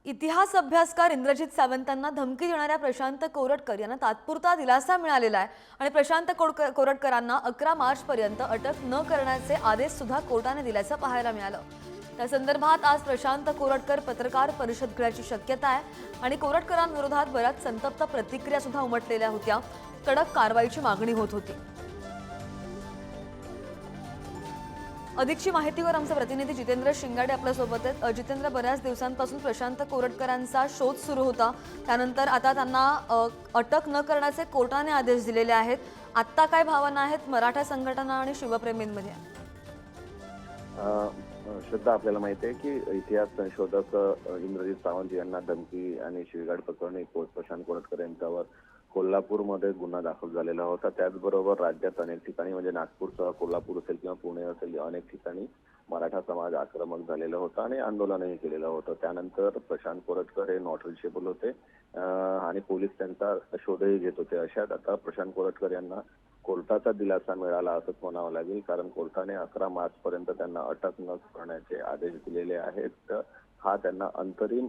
इतिहास अभ्यासकार इंद्रजित सावंतांना धमकी देणाऱ्या प्रशांत कोरटकर यांना तात्पुरता दिलासा मिळालेला आहे आणि प्रशांत कोरटकरांना 11 मार्च पर्यंत अटक न करण्याचे आदेश सुद्धा कोर्टाने दिल्याचं पाहायला मिळालं। त्या संदर्भात आज प्रशांत कोरटकर पत्रकार परिषद घेण्याची शक्यता आहे आणि कोरटकरांविरोधात बऱ्याच संतप्त प्रतिक्रिया सुद्धा उमटलेल्या होत्या। कडक कारवाईची मागणी होत होती। अधिकची माहितीवर आमचे प्रतिनिधी जितेंद्र शिंगाडे आपल्या सोबत आहेत। जितेंद्र, बऱ्याच दिवसांपासून प्रशांत कोरटकरांचा शोध सुरू होता, त्यानंतर आता त्यांना अटक न करण्याचे कोर्टाने आदेश दिलेले आहेत। आता काय भावना आहेत मराठा संघटना आणि शिवप्रेमींमध्ये? श्रद्धा, आपल्याला माहिती आहे की इतिहास संशोधक इंद्रजित सावंत यांना धमकी आणि शिवीगाळ प्रकरणी प्रशांत कोरटकर यांच्यावर कोल्हापूरमध्ये गुन्हा दाखल झालेला होता। त्याचबरोबर राज्यात अनेक ठिकाणी म्हणजे नागपूरसह कोल्हापूर असेल किंवा पुणे असेल अनेक ठिकाणी मराठा समाज आक्रमक झालेला होता आणि आंदोलनही केलेलं होतं। त्यानंतर प्रशांत कोरटकर हे नॉट रिचेबल होते आणि पोलीस त्यांचा शोधही घेत होते। अशात आता प्रशांत कोरटकर यांना कोर्टाचा दिलासा मिळाला असंच म्हणावं लागेल, कारण कोर्टाने 11 मार्च पर्यंत त्यांना अटक न करण्याचे आदेश दिलेले आहेत। हा त्यांना अंतरिम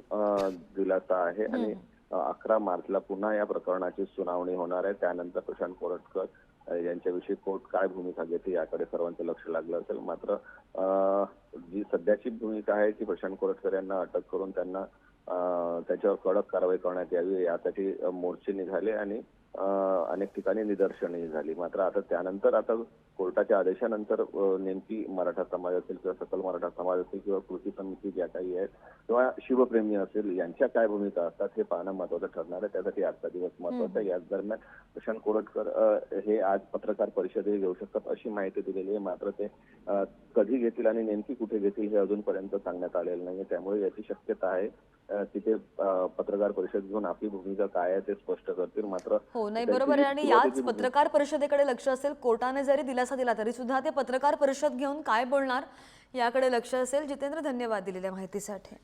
दिलासा आहे आणि 11 मार्चला पुन्हा या प्रकरणाची सुनावणी होणार आहे। त्यानंतर प्रशांत कोरटकर यांच्याविषयी कोर्ट काय भूमिका घेते याकडे सर्वांचं लक्ष लागलं असेल। मात्र जी सध्याची भूमिका आहे की प्रशांत कोरटकर यांना अटक करून त्यांना त्याच्यावर कडक कारवाई करण्यात यावी यासाठी मोर्चे निघाले आणि अनेक ठिकाणी निदर्शनही झाली। मात्र आता त्यानंतर आता कोर्टाच्या आदेशानंतर नेमकी मराठा समाज असेल किंवा सकल मराठा समाज असेल किंवा कृती समिती ज्या काही आहेत किंवा शिवप्रेमी असेल यांच्या काय भूमिका असतात हे पाहणं महत्त्वाचं ठरणार आहे। त्यासाठी आजचा दिवस महत्त्वाचा आहे। याच दरम्यान प्रशांत कोरटकर हे आज पत्रकार परिषदही घेऊ शकतात अशी माहिती दिलेली आहे। मात्र ते कधी घेतील आणि नेमकी कुठे घेतील हे अजूनपर्यंत सांगण्यात आलेलं नाही। त्यामुळे याची शक्यता आहे तिथे पत्रकार परिषद घेऊन आपली भूमिका काय आहे ते स्पष्ट करतील। मात्र हो, नाही, बरोबर आहे। आणि याच पत्रकार परिषदेकडे लक्ष असेल। कोर्टाने जरी दिलासा दिला तरी सुद्धा ते पत्रकार परिषद घेऊन काय बोलणार याकडे लक्ष असेल। जितेंद्र, धन्यवाद दिलेल्या माहितीसाठी।